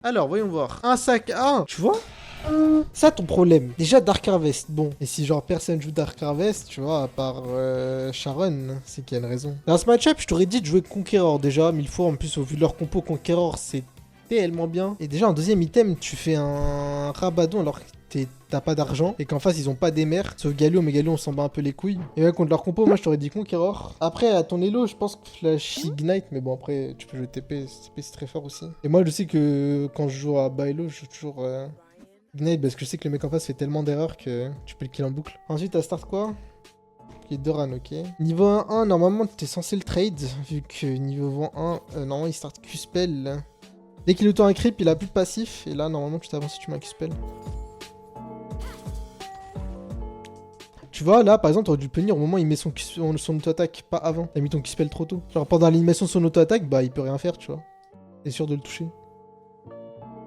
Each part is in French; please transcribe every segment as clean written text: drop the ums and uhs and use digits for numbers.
Alors, voyons voir. Un sac A, tu vois? Ça, ton problème. Déjà, Dark Harvest, bon. Et si genre personne joue Dark Harvest, tu vois, à part Sharon, c'est qu'il y a une raison. Dans ce match-up, je t'aurais dit de jouer Conqueror déjà, 1000 fois. En plus, au vu de leur compo, Conqueror, c'est tellement bien. Et déjà, en deuxième item, tu fais un Rabadon alors que t'as pas d'argent et qu'en face ils ont pas des mers. Sauf Galio, mais Galio on s'en bat un peu les couilles. Et ouais, contre leur compo, moi je t'aurais dit Conqueror. Après, à ton elo, je pense que Flash Ignite, mais bon, après tu peux jouer TP, TP c'est très fort aussi. Et moi je sais que quand je joue à Bailo, je joue toujours Ignite parce que je sais que le mec en face fait tellement d'erreurs que tu peux le kill en boucle. Ensuite, à start quoi? Qui est Doran, ok. Niveau 1-1, normalement t'es censé le trade, vu que niveau 1, normalement il start Q-Spell. Dès qu'il auto un creep, il a plus de passif, et là normalement tu t'avances si tu mets un Q-Spell. Tu vois, là, par exemple, t'aurais dû punir au moment où il met son auto-attaque, pas avant. T'as mis ton Q-Spell trop tôt. Genre, pendant l'animation de son auto-attaque, bah, il peut rien faire, tu vois. T'es sûr de le toucher.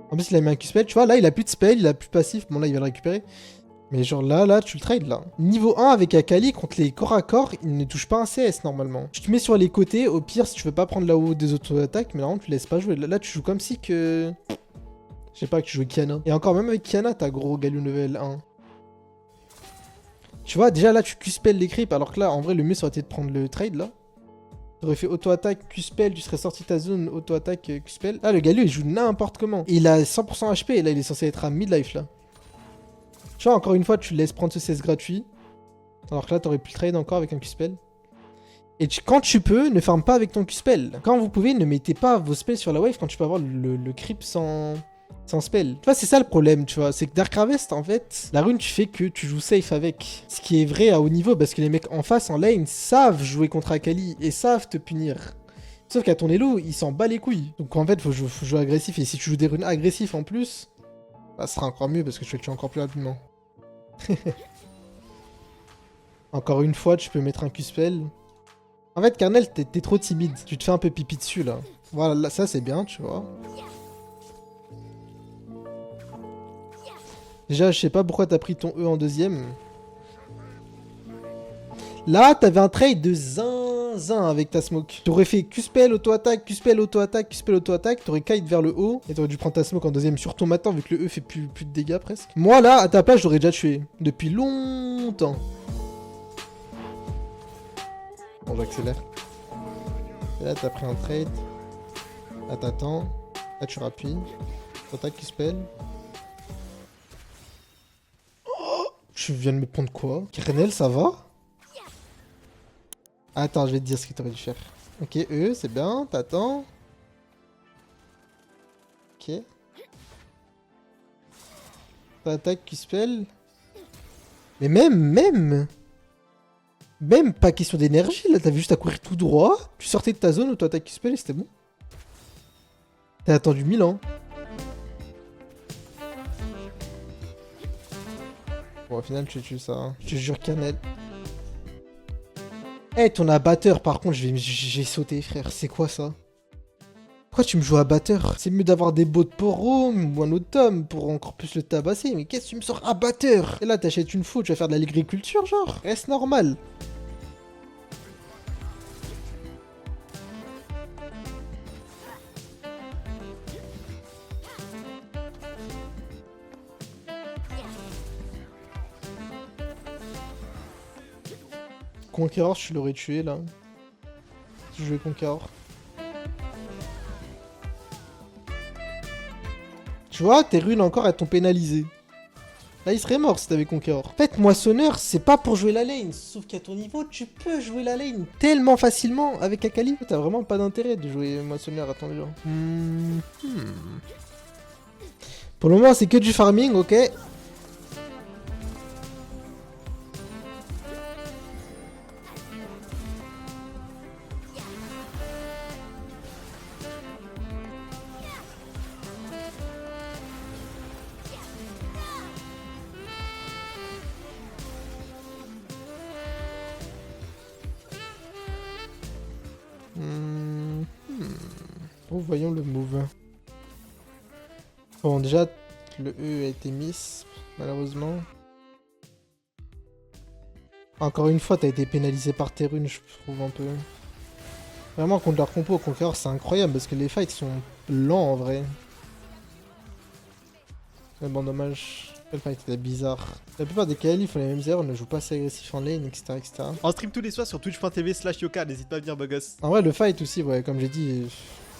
En plus, il a mis un Q-Spell, tu vois, là, il a plus de spell, il a plus de passif. Bon, là, il va le récupérer. Mais genre, là, tu le trades, là. Niveau 1, avec Akali, contre les corps à corps, il ne touche pas un CS, normalement. Tu te mets sur les côtés, au pire, si tu veux pas prendre là-haut des auto-attaques, mais normalement, tu laisses pas jouer. Là, tu joues comme si que... Je sais pas, que tu jouais Kiana. Et encore, même avec Kiana, t'as gros Galio level 1. Tu vois, déjà là, tu Q-spell les creeps, alors que là, en vrai, le mieux, ça aurait été de prendre le trade, là. T'aurais fait auto-attaque, Q-spell, tu serais sorti ta zone, auto-attaque, Q-spell. Ah, le Galio, il joue n'importe comment. Et il a 100% HP, et là, il est censé être à mid-life, là. Tu vois, encore une fois, tu le laisses prendre ce CS gratuit. Alors que là, t'aurais pu le trade encore avec un Q-spell. Et quand tu peux, ne farm pas avec ton Q-spell. Quand vous pouvez, ne mettez pas vos spells sur la wave quand tu peux avoir le creep sans spell. Tu vois, c'est ça le problème, tu vois. C'est que Dark Harvest, en fait, la rune, tu fais que tu joues safe avec. Ce qui est vrai à haut niveau, parce que les mecs en face, en lane, savent jouer contre Akali et savent te punir. Sauf qu'à ton elo, il s'en bat les couilles. Donc en fait, faut jouer agressif. Et si tu joues des runes agressifs en plus, bah, ce sera encore mieux parce que tu vas le tuer encore plus rapidement. Encore une fois, tu peux mettre un Q-spell. En fait, Carnel, t'es trop timide. Tu te fais un peu pipi dessus, là. Voilà, là, ça, c'est bien, tu vois. Déjà, je sais pas pourquoi t'as pris ton E en deuxième. Là, t'avais un trade de zinzin avec ta smoke. T'aurais fait Q-spell, auto-attaque, Q-spell, auto-attaque, Q-spell, auto-attaque. T'aurais kite vers le haut. Et t'aurais dû prendre ta smoke en deuxième sur ton matin, vu que le E fait plus de dégâts presque. Moi, là, à ta place, j'aurais déjà tué. Depuis longtemps. Bon, j'accélère. Et là, t'as pris un trade. Là, t'attends. Là, tu rappuies. Attaque, Q-spell. Tu viens de me prendre quoi? Krenel, ça va? Attends, je vais te dire ce que t'aurais dû faire. Ok, c'est bien, t'attends. Ok. T'attaques, Q-spell. Mais même pas question d'énergie, là, t'avais juste à courir tout droit. Tu sortais de ta zone où t'attaques Q-spell et c'était bon. T'as attendu 1000 ans. Bon, au final, tu tues ça. Hein. Je te jure, Kernel. Eh, ton abatteur, par contre, j'ai sauté, frère. C'est quoi ça? Pourquoi tu me joues abatteur? C'est mieux d'avoir des bots pour Rome ou un autre tome pour encore plus le tabasser. Mais qu'est-ce que tu me sors abatteur? Et là, t'achètes une faute, tu vas faire de l'agriculture, genre? Reste normal. Conqueror, je l'aurais tué, là. Si je jouais Conqueror. Tu vois, tes runes encore, elles t'ont pénalisé. Là, il serait mort si t'avais Conqueror. En fait, Moissonneur, c'est pas pour jouer la lane. Sauf qu'à ton niveau, tu peux jouer la lane tellement facilement avec Akali. T'as vraiment pas d'intérêt de jouer Moissonneur à ton niveau. Pour le moment, c'est que du farming, ok. Oh, voyons le move. Bon, déjà, le E a été miss, malheureusement. Encore une fois, t'as été pénalisé par tes runes, je trouve un peu. Vraiment, contre leur compo au Conqueror, c'est incroyable parce que les fights sont lents en vrai. Mais bon, dommage. Le fight était bizarre. La plupart des KL, ils font les mêmes erreurs, on ne joue pas assez agressif en lane, etc., etc. On stream tous les soirs sur twitch.tv/yoka, n'hésite pas à venir, beau gosse. En vrai, le fight aussi, ouais, comme j'ai dit,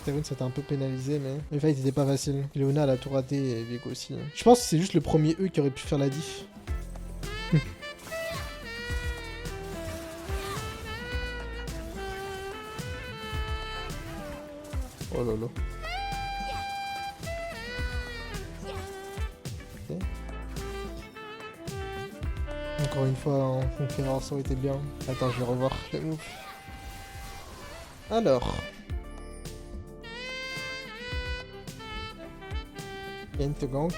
Sterling s'était un peu pénalisé, mais le fight était pas facile. Leona, elle a tout raté, et Viego aussi. Je pense que c'est juste le premier E qui aurait pu faire la diff. Oh lolo. Ok. Encore une fois, en conquérant, ça aurait été bien. Attends, je vais revoir les moves. Alors. Gain to gank.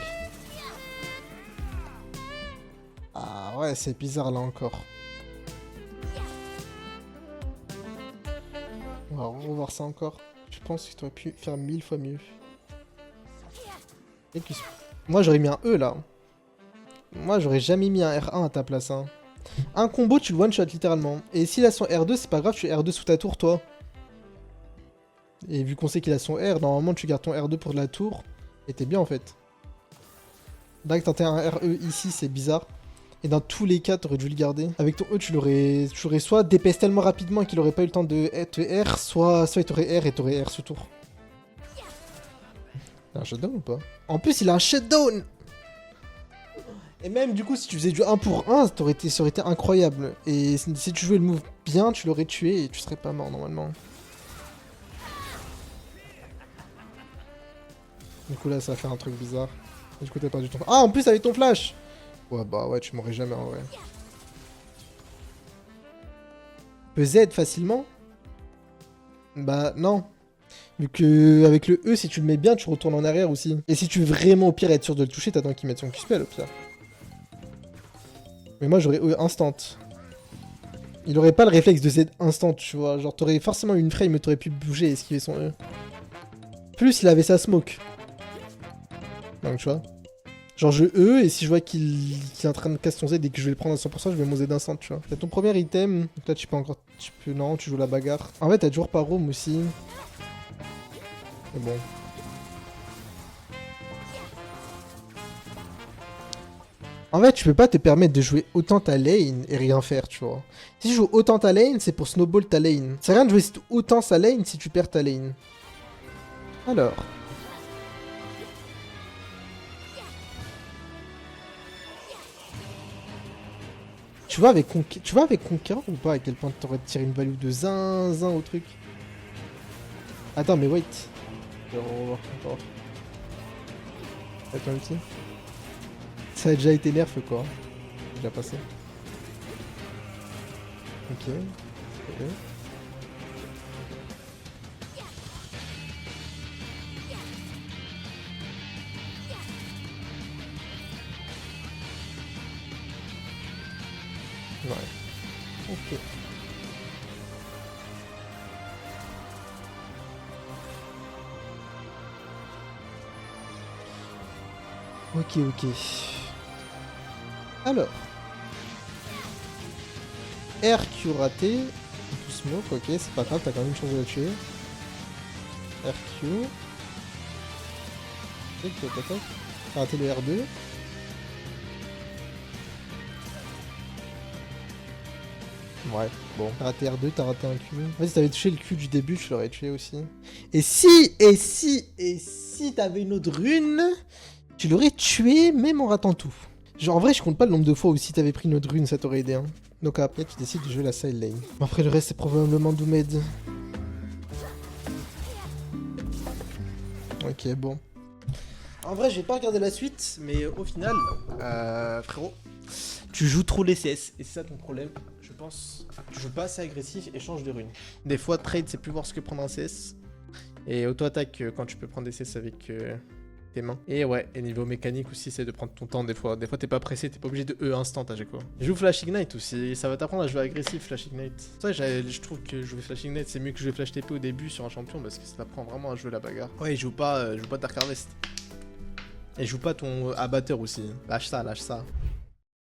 Ah ouais, c'est bizarre là encore. On va revoir ça encore. Je pense que tu aurais pu faire 1000 fois mieux. Et puis, moi j'aurais mis un E là. Moi j'aurais jamais mis un R1 à ta place. Hein. Un combo, tu le one shot littéralement. Et s'il a son R2, c'est pas grave, tu es R2 sous ta tour toi. Et vu qu'on sait qu'il a son R, normalement tu gardes ton R2 pour de la tour. Et t'es bien en fait. Là que t'as un RE ici, c'est bizarre. Et dans tous les cas, t'aurais dû le garder. Avec ton E, tu l'aurais soit DPS tellement rapidement qu'il aurait pas eu le temps de te R, soit il t'aurait R et t'aurais R sous tour. Il a un shutdown ou pas? En plus, il a un shutdown! Et même du coup, si tu faisais du 1 pour 1, ça aurait été incroyable. Et si tu jouais le move bien, tu l'aurais tué et tu serais pas mort normalement. Du coup là, ça va faire un truc bizarre. Et du coup, t'as perdu ton... Ah, en plus, avec ton flash! Ouais, bah ouais, tu mourrais jamais en vrai. Peut Z facilement? Bah non. Vu que avec le E, si tu le mets bien, tu retournes en arrière aussi. Et si tu veux vraiment au pire être sûr de le toucher, t'attends qu'il mette son Q-spell au pire. Mais moi j'aurais E instant. Il aurait pas le réflexe de Z instant, tu vois. Genre t'aurais forcément une frame, mais t'aurais pu bouger et esquiver son E. Plus il avait sa smoke. Donc tu vois. Genre je E et si je vois qu'il est en train de casser son Z et que je vais le prendre à 100%, je vais mon Z instant, tu vois. T'as ton premier item, donc là tu peux encore... Non, tu joues la bagarre. En fait t'as toujours pas roam aussi. Mais bon. En fait, tu peux pas te permettre de jouer autant ta lane et rien faire, tu vois. Si tu joues autant ta lane, c'est pour snowball ta lane. C'est rien de jouer autant sa lane si tu perds ta lane. Alors... Tu vois avec Conquérant ou pas à quel point t'aurais tiré une value de zinzin au truc? Attends mais wait. On va voir encore. Attends ulti. Ça a déjà été nerf quoi. Déjà passé. Ok. Okay. Ouais. Ok. Ok. Alors. RQ raté. Tout smoke, ok, c'est pas grave, t'as quand même une chance de la tuer. RQ. Tac. T'as raté le R2. Ouais, bon. T'as raté R2, t'as raté un Q. En fait, si t'avais touché le Q du début, je l'aurais tué aussi. Et si t'avais une autre rune, tu l'aurais tué même en ratant tout. Genre, en vrai, je compte pas le nombre de fois où si t'avais pris une autre rune, ça t'aurait aidé. Hein. Donc après, tu décides de jouer la side lane. Après, le reste, c'est probablement Doomed. Ok, bon. En vrai, je vais pas regarder la suite, mais au final, frérot, tu joues trop les CS. Et c'est ça ton problème, je pense. Tu joues pas assez agressif et change de rune. Des fois, trade, c'est plus fort que prendre un CS. Et auto-attaque quand tu peux prendre des CS avec tes mains. Et ouais, et niveau mécanique aussi, c'est de prendre ton temps des fois. Des fois, t'es pas pressé, t'es pas obligé de E instant à chaque fois. Joue Flash Ignite aussi, ça va t'apprendre à jouer agressif Flash Ignite. C'est vrai, je trouve que jouer Flash Ignite, c'est mieux que jouer Flash TP au début sur un champion parce que ça t'apprend vraiment à jouer la bagarre. Ouais, joue pas Dark Harvest. Et joue pas ton abatteur aussi. Lâche ça.